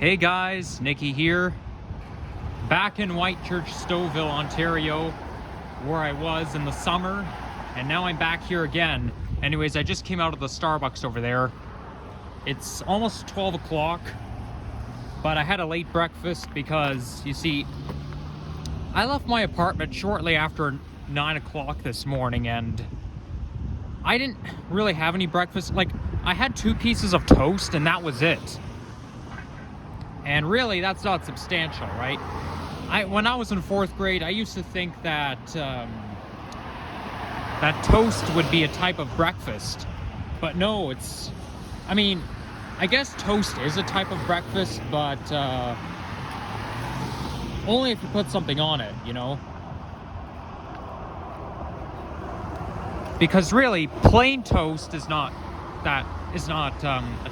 Hey guys, Nikki here. Back in Whitchurch-Stouffville, Ontario, where I was in the summer, and now I'm back here again. Anyways, I just came out of the Starbucks over there. It's almost 12 o'clock, but I had a late breakfast because, you see, I left my apartment shortly after 9 o'clock this morning, and I didn't really have any breakfast. Like, I had 2 pieces of toast, and that was it. And really, that's not substantial, right? When I was in 4th grade, I used to think that that toast would be a type of breakfast. But no, I guess toast is a type of breakfast, but only if you put something on it, you know? Because really, plain toast is not a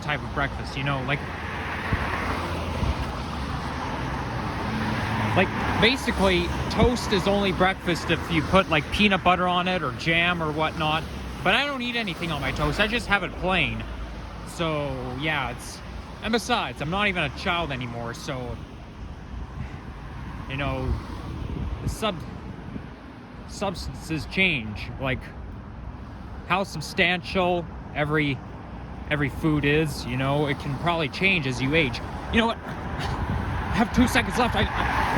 type of breakfast, you know? Like, basically, toast is only breakfast if you put, like, peanut butter on it or jam or whatnot. But I don't eat anything on my toast. I just have it plain. So, yeah, and besides, I'm not even a child anymore, so, you know, substances change. Like, how substantial every food is, you know, it can probably change as you age. You know what? I have 2 seconds left.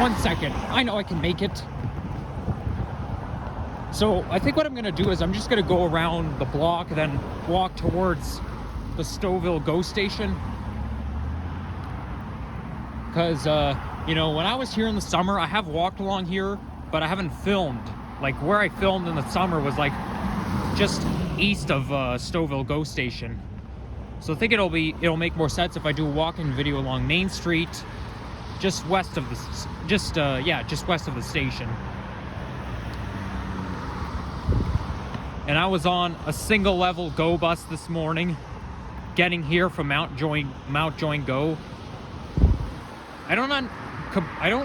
1 second. I know I can make it. So I think what I'm gonna do is I'm just gonna go around the block and then walk towards the Stouffville GO station. Because, you know, when I was here in the summer, I have walked along here, but I haven't filmed. Like, where I filmed in the summer was, like, just east of Stouffville GO station. So I think it'll make more sense if I do a walking video along Main Street, just west of the station. And I was on a single level GO bus this morning, getting here from Mount Join GO. I don't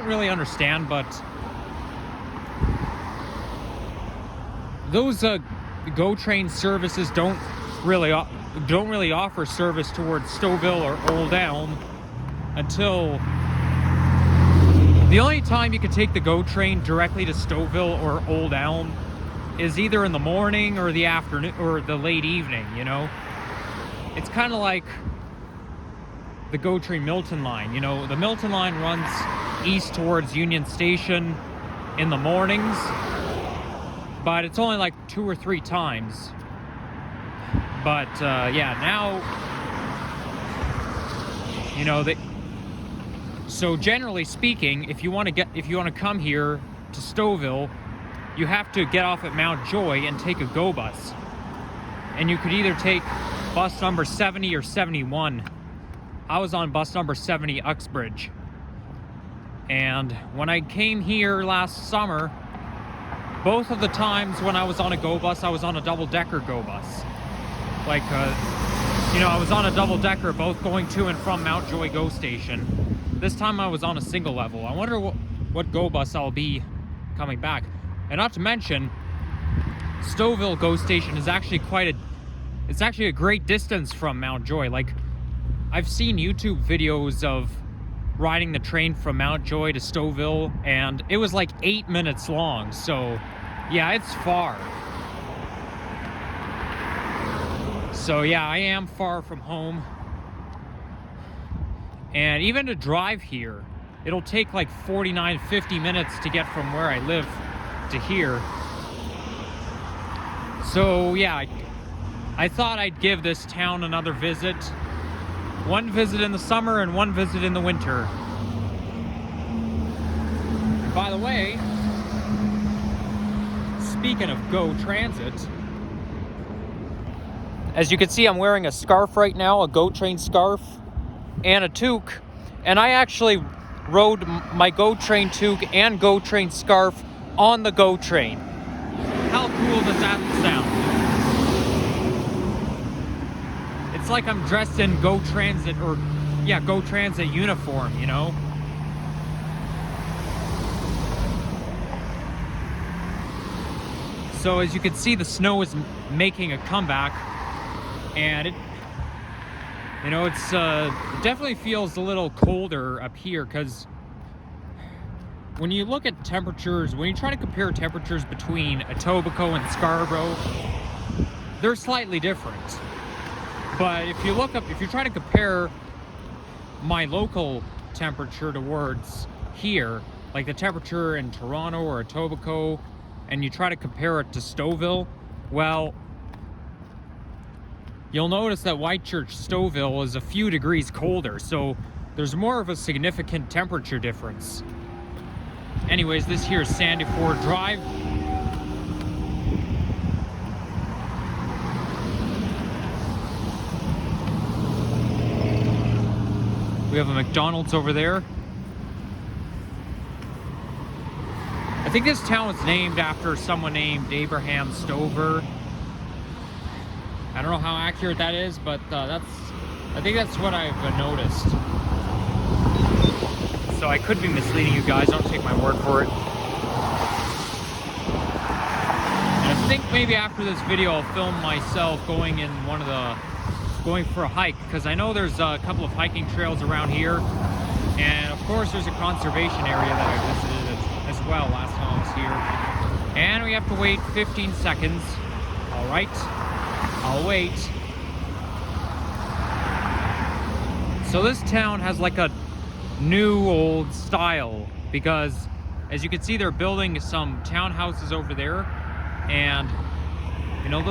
really understand, but those GO train services don't really offer service towards Stouffville or Old Elm until the only time you can take the GO train directly to Stouffville or Old Elm is either in the morning or the afternoon or the late evening, you know? It's kind of like the GO train Milton line, you know? The Milton line runs east towards Union Station in the mornings, but it's only like 2 or 3 times. But yeah, now, you know, so generally speaking, if you want to come here to Stouffville, you have to get off at Mount Joy and take a GO bus. And you could either take bus number 70 or 71. I was on bus number 70, Uxbridge. And when I came here last summer, both of the times when I was on a GO bus, I was on a double-decker GO bus. Like, you know, I was on a double-decker, both going to and from Mount Joy GO station. This time I was on a single level. I wonder what GO bus I'll be coming back. And not to mention, Stouffville GO station is actually it's actually a great distance from Mount Joy. Like, I've seen YouTube videos of riding the train from Mount Joy to Stouffville, and it was like 8 minutes long. So, yeah, it's far. So yeah, I am far from home. And even to drive here, it'll take like 49-50 minutes to get from where I live to here. So yeah, I thought I'd give this town another visit. 1 visit in the summer and 1 visit in the winter. And by the way, speaking of GO Transit, as you can see, I'm wearing a scarf right now, a GO train scarf, and a toque. And I actually rode my GO train toque and GO train scarf on the GO train. How cool does that sound? It's like I'm dressed in GO Transit, GO Transit uniform, you know? So as you can see, the snow is making a comeback, and You know, it definitely feels a little colder up here because when you look at temperatures, when you try to compare temperatures between Etobicoke and Scarborough, they're slightly different. But if you try to compare my local temperature towards here, like the temperature in Toronto or Etobicoke, and you try to compare it to Stouffville, well, you'll notice that Whitchurch-Stouffville is a few degrees colder, so there's more of a significant temperature difference. Anyways, this here is Sandale Road Drive. We have a McDonald's over there. I think this town was named after someone named Abraham Stover. I don't know how accurate that is, but I think that's what I've noticed. So I could be misleading you guys, don't take my word for it. And I think maybe after this video I'll film myself going for a hike, because I know there's a couple of hiking trails around here, and of course there's a conservation area that I visited as well last time I was here. And we have to wait 15 seconds. All right, I'll wait. So this town has like a new old style, because as you can see, they're building some townhouses over there, and you know,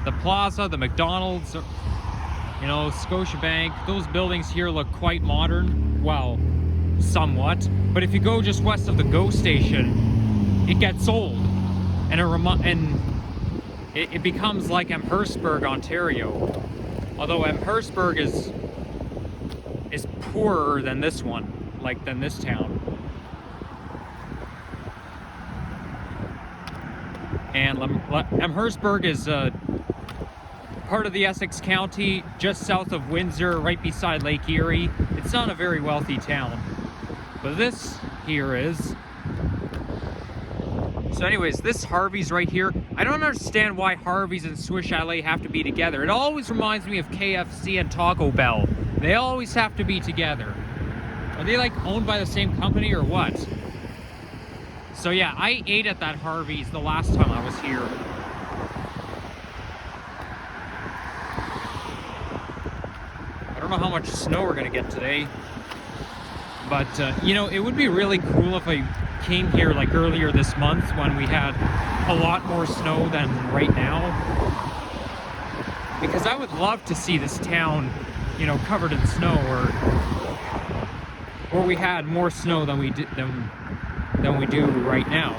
the plaza, the McDonald's, you know, Scotiabank, those buildings here look quite modern. Well, somewhat. But if you go just west of the GO station, it gets old, and it becomes like Amherstburg, Ontario. Although Amherstburg is poorer than this one, than this town. And Amherstburg is part of the Essex County, just south of Windsor, right beside Lake Erie. It's not a very wealthy town, but this here is. So anyways, this Harvey's right here. I don't understand why Harvey's and Swiss Chalet have to be together. It always reminds me of KFC and Taco Bell. They always have to be together. Are they like owned by the same company or what? So yeah, I ate at that Harvey's the last time I was here. I don't know how much snow we're gonna get today, but you know, it would be really cool if I came here like earlier this month when we had a lot more snow than right now, because I would love to see this town, you know, covered in snow, or we had more snow than we do right now.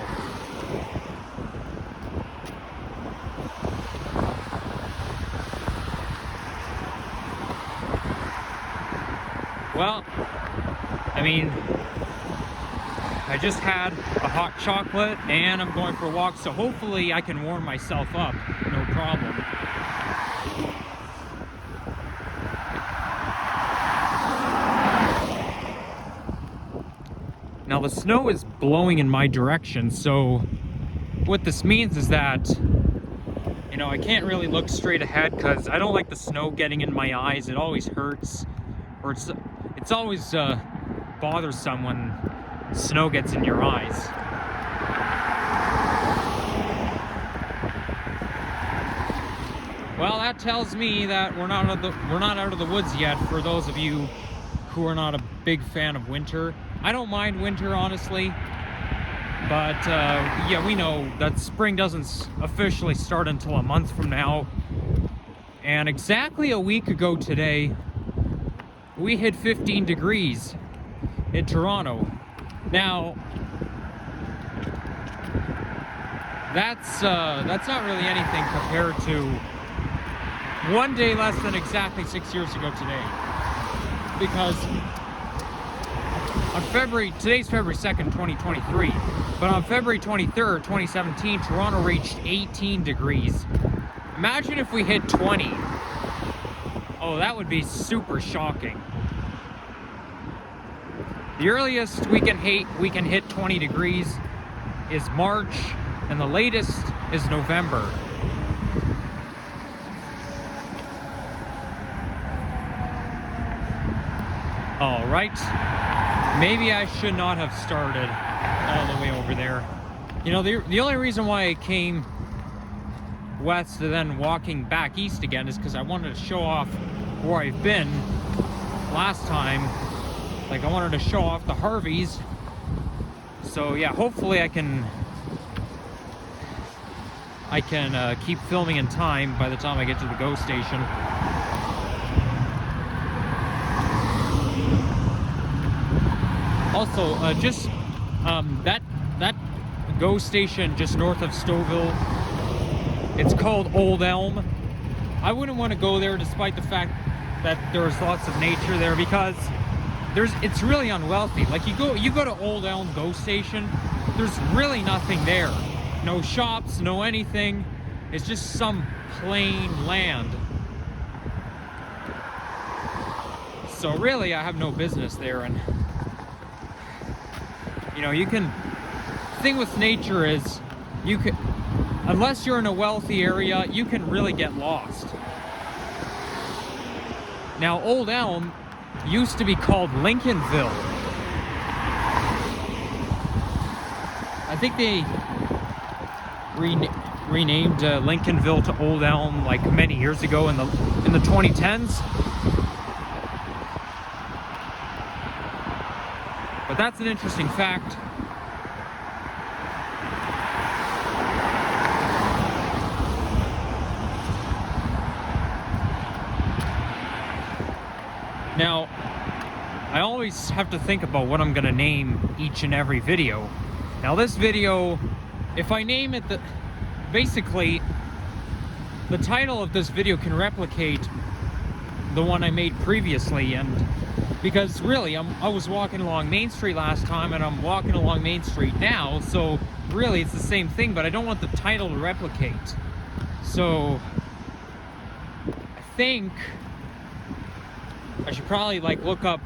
Well, I mean, I just had a hot chocolate and I'm going for a walk, so hopefully I can warm myself up, no problem. Now the snow is blowing in my direction, so what this means is that, you know, I can't really look straight ahead because I don't like the snow getting in my eyes. It always hurts, or it's always bothersome when snow gets in your eyes. Well, that tells me that we're not out of the woods yet, for those of you who are not a big fan of winter. I don't mind winter, honestly, but yeah, we know that spring doesn't officially start until a month from now. And exactly a week ago today, we hit 15 degrees in Toronto. Now, that's not really anything compared to one day less than exactly 6 years ago today. Because on today's February 2nd, 2023, but on February 23rd, 2017, Toronto reached 18 degrees. Imagine if we hit 20. Oh, that would be super shocking. The earliest we can hit 20 degrees is March, and the latest is November. All right. Maybe I should not have started all the way over there. You know, the only reason why I came west and then walking back east again is because I wanted to show off where I've been last time. Like, I wanted to show off the Harveys. So yeah, hopefully I can keep filming in time by the time I get to the GO station. Also, that GO station just north of Stouffville, it's called Old Elm. I wouldn't want to go there despite the fact that there's lots of nature there, because it's really unwealthy. Like, you go to Old Elm GO station, there's really nothing there. No shops, no anything. It's just some plain land. So really, I have no business there. And you know, thing with nature is, unless you're in a wealthy area, you can really get lost. Now, Old Elm used to be called Lincolnville. I think they renamed Lincolnville to Old Elm like many years ago in the 2010s. But that's an interesting fact. Now, I always have to think about what I'm gonna name each and every video. Now, this video, if I name it, basically, the title of this video can replicate the one I made previously, and because really, I was walking along Main Street last time, and I'm walking along Main Street now, so really it's the same thing, but I don't want the title to replicate. So, I think I should probably like look up,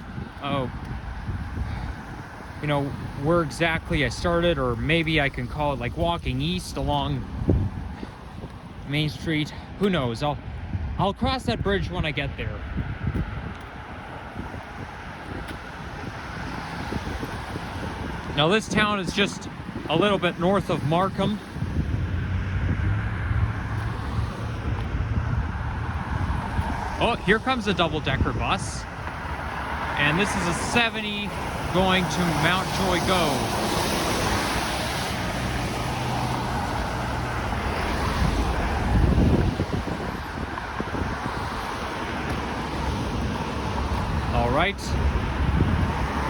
you know, where exactly I started, or maybe I can call it like walking east along Main Street. Who knows? I'll cross that bridge when I get there. Now, this town is just a little bit north of Markham. Oh, here comes a double-decker bus. And this is a 70 going to Mount Joy GO. All right.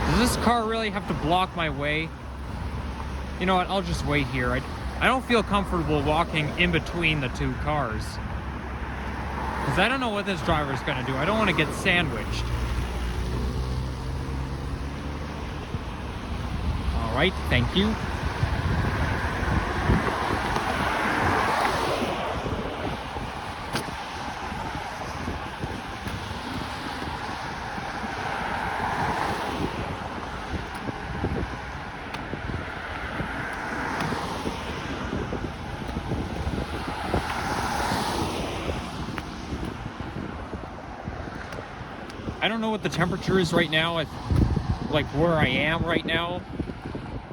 Does this car really have to block my way? You know what, I'll just wait here. I don't feel comfortable walking in between the two cars, because I don't know what this driver's gonna do. I don't want to get sandwiched. All right, thank you. I don't know what the temperature is right now, like where I am right now,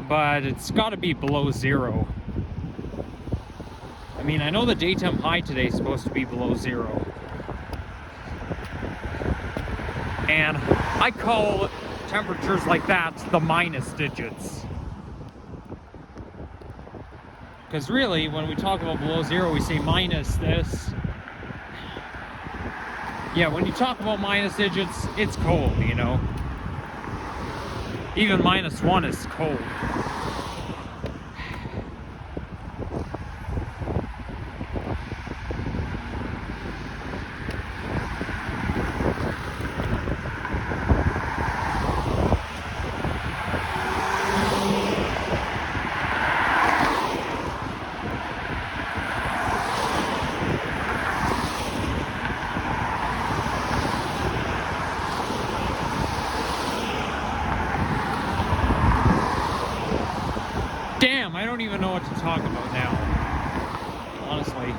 but it's got to be below 0. I mean, I know the daytime high today is supposed to be below 0. And I call temperatures like that the minus digits. Because really, when we talk about below 0, we say minus this. Yeah, when you talk about minus digits, it's cold, you know. Even -1 is cold. Damn, I don't even know what to talk about now, honestly.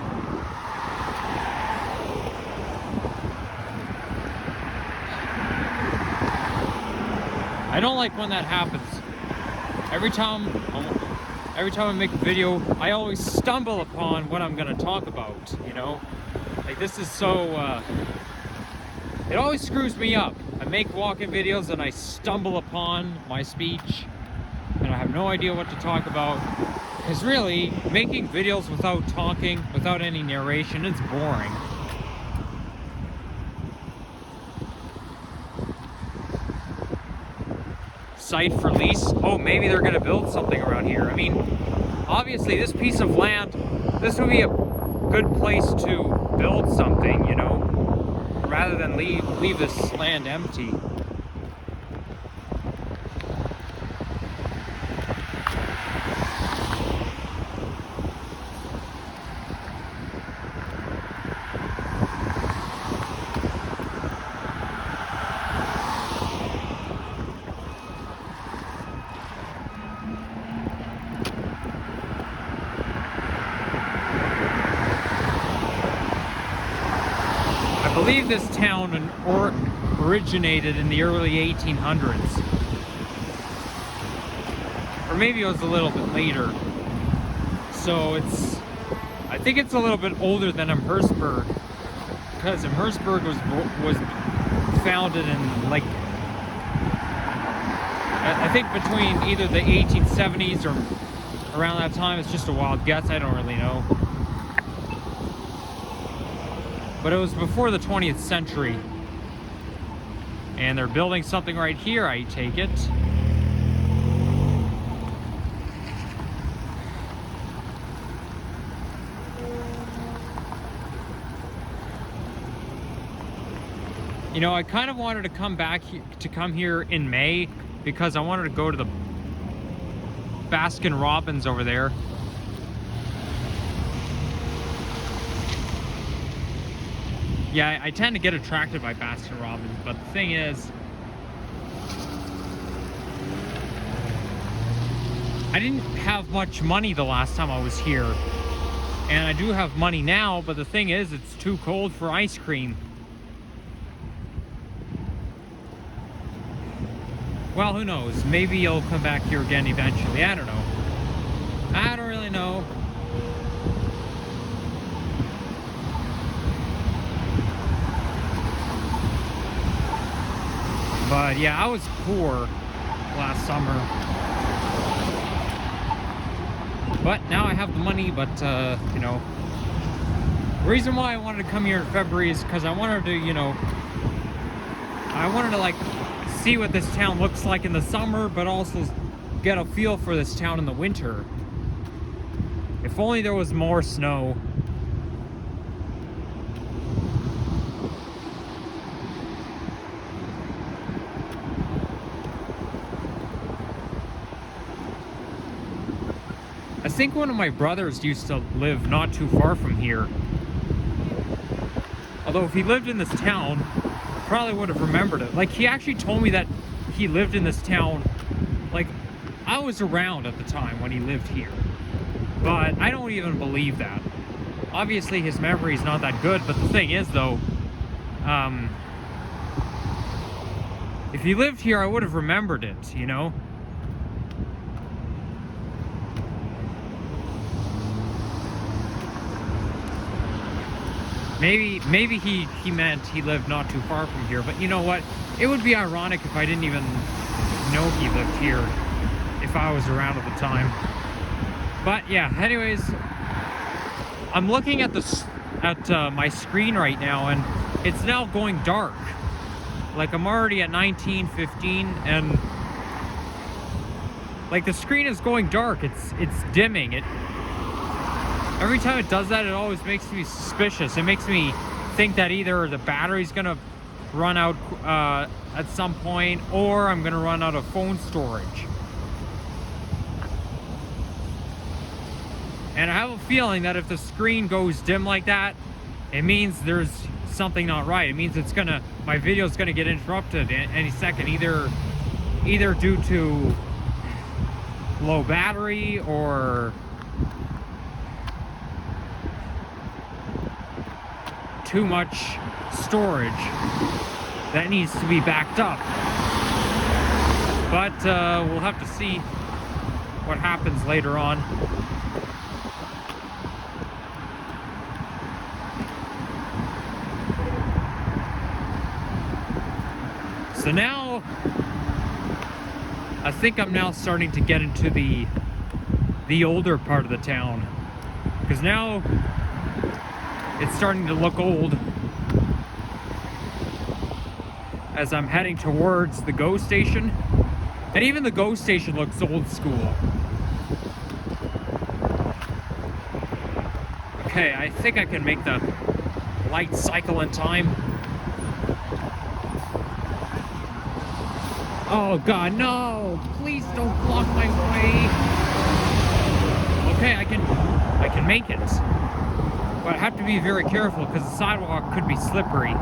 I don't like when that happens. Every time I make a video, I always stumble upon what I'm gonna talk about, you know? Like, this is so, it always screws me up. I make walking videos and I stumble upon my speech, and I have no idea what to talk about. Because really, making videos without talking, without any narration, it's boring. Site for lease. Oh, maybe they're gonna build something around here. I mean, obviously this piece of land, this would be a good place to build something, you know, rather than leave this land empty. I believe this town originated in the early 1800s. Or maybe it was a little bit later. So I think it's a little bit older than Amherstburg. Because Amherstburg was founded in, like, I think between either the 1870s or around that time. It's just a wild guess, I don't really know. But it was before the 20th century. And they're building something right here, I take it. You know, I kind of wanted to come here in May because I wanted to go to the Baskin Robbins over there. Yeah, I tend to get attracted by Baskin Robbins, but the thing is, I didn't have much money the last time I was here. And I do have money now, but the thing is, it's too cold for ice cream. Well, who knows? Maybe I'll come back here again eventually. I don't know. I don't really know. But yeah, I was poor last summer. But now I have the money, but you know, the reason why I wanted to come here in February is because I wanted to, you know, I wanted to like see what this town looks like in the summer, but also get a feel for this town in the winter. If only there was more snow. I think one of my brothers used to live not too far from here. Although if he lived in this town, I probably would have remembered it. Like, he actually told me that he lived in this town. Like, I was around at the time when he lived here. But I don't even believe that. Obviously his memory is not that good, but the thing is though, if he lived here I would have remembered it, you know? Maybe he meant he lived not too far from here, but you know what? It would be ironic if I didn't even know he lived here, if I was around at the time. But yeah, anyways, I'm looking at my screen right now, and it's now going dark. Like, I'm already at 19:15, and like the screen is going dark. It's dimming. Every time it does that, it always makes me suspicious. It makes me think that either the battery's gonna run out at some point, or I'm gonna run out of phone storage. And I have a feeling that if the screen goes dim like that, it means there's something not right. It means my video's gonna get interrupted any second, either due to low battery or too much storage that needs to be backed up. But we'll have to see what happens later on. So now, I think I'm now starting to get into the older part of the town, because now it's starting to look old as I'm heading towards the GO station. And even the GO station looks old school. Okay, I think I can make the light cycle in time. Oh God, no! Please don't block my way. Okay, I can make it. But I have to be very careful because the sidewalk could be slippery.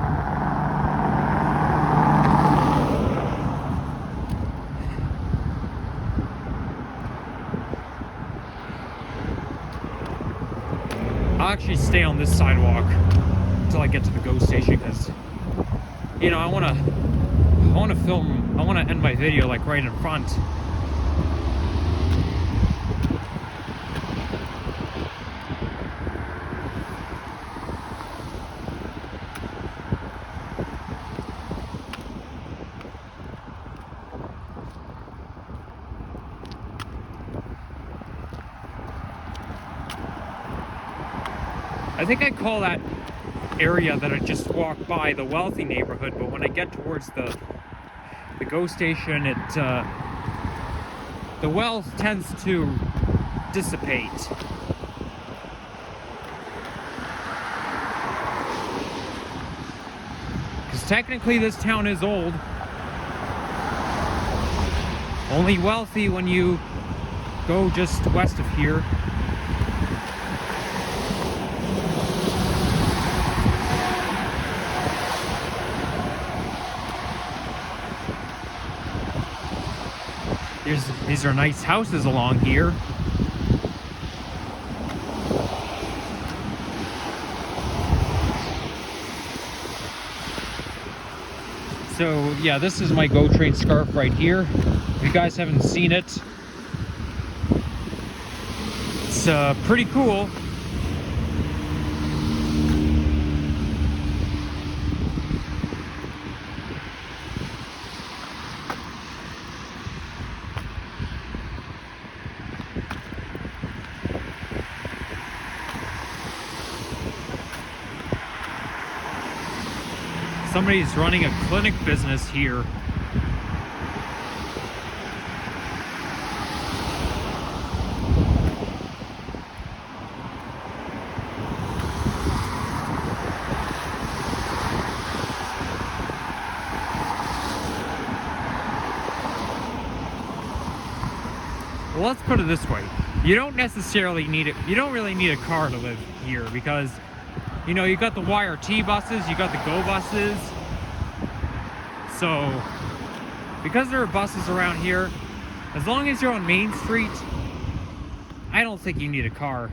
I'll actually stay on this sidewalk until I get to the GO station, because, you know, I want to film, I want to end my video like right in front. I think I call that area that I just walked by the wealthy neighborhood, but when I get towards the GO station, the wealth tends to dissipate. Because technically this town is old. Only wealthy when you go just west of here. These are nice houses along here. So yeah, this is my GO train scarf right here. If you guys haven't seen it, it's pretty cool. Somebody's running a clinic business here. Well, let's put it this way. You don't necessarily need it. You don't really need a car to live here, because you know, you got the YRT buses, you got the GO buses. So, because there are buses around here, as long as you're on Main Street, I don't think you need a car.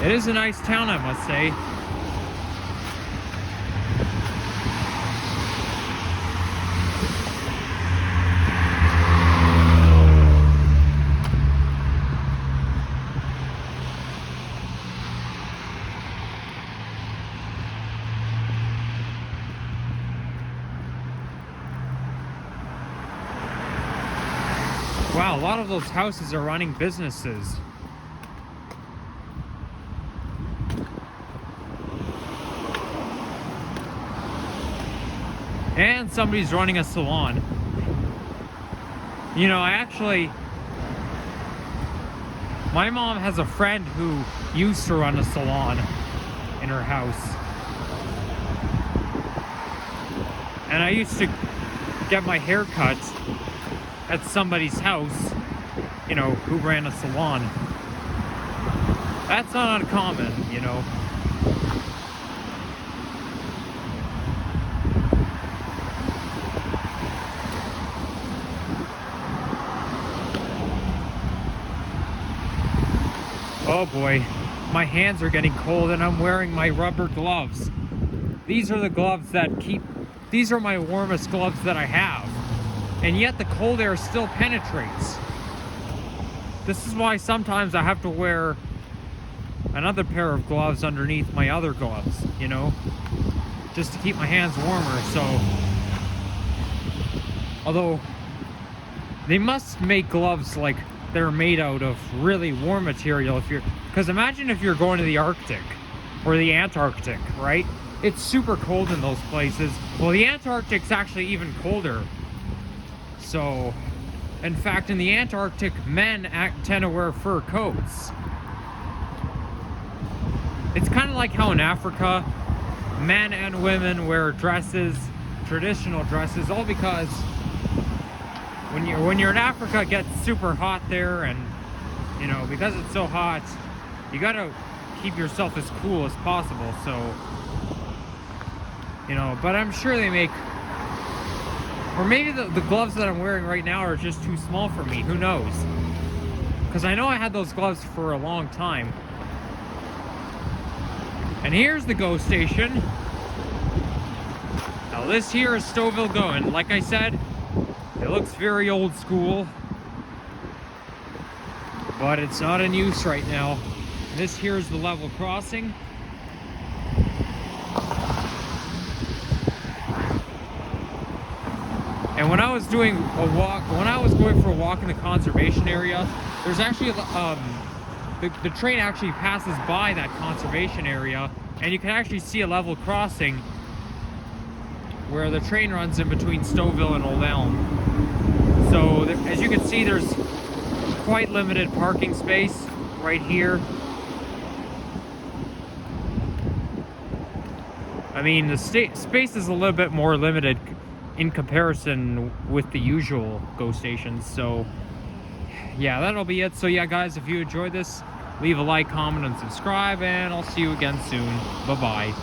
It is a nice town, I must say. Wow, a lot of those houses are running businesses. And somebody's running a salon. You know, my mom has a friend who used to run a salon in her house. And I used to get my hair cut at somebody's house, you know, who ran a salon. That's not uncommon, you know. Oh boy, my hands are getting cold and I'm wearing my rubber gloves. These are the gloves that these are my warmest gloves that I have. And yet the cold air still penetrates. This is why sometimes I have to wear another pair of gloves underneath my other gloves, you know, just to keep my hands warmer. So, although they must make gloves like they're made out of really warm material, because imagine if you're going to the Arctic or the Antarctic, right? It's super cold in those places. Well, the Antarctic's actually even colder. So, in fact, in the Antarctic, men tend to wear fur coats. It's kind of like how in Africa, men and women wear dresses, traditional dresses, all because when you're in Africa, it gets super hot there, and you know, because it's so hot, you gotta keep yourself as cool as possible. So, you know, but I'm sure they make, or maybe the gloves that I'm wearing right now are just too small for me. Who knows? Because I know I had those gloves for a long time. And here's the GO station. Now this here is Stouffville GO, and like I said, it looks very old school, but it's not in use right now. This here is the level crossing. And when I was doing a walk, when I was going for a walk in the conservation area, there's actually the train actually passes by that conservation area, and you can actually see a level crossing where the train runs in between Stouffville and Old Elm. So as you can see, there's quite limited parking space right here. I mean, the space is a little bit more limited in comparison with the usual GO stations. So yeah, that'll be it. So yeah, guys, if you enjoyed this, leave a like, comment, and subscribe, and I'll see you again soon. Bye-bye.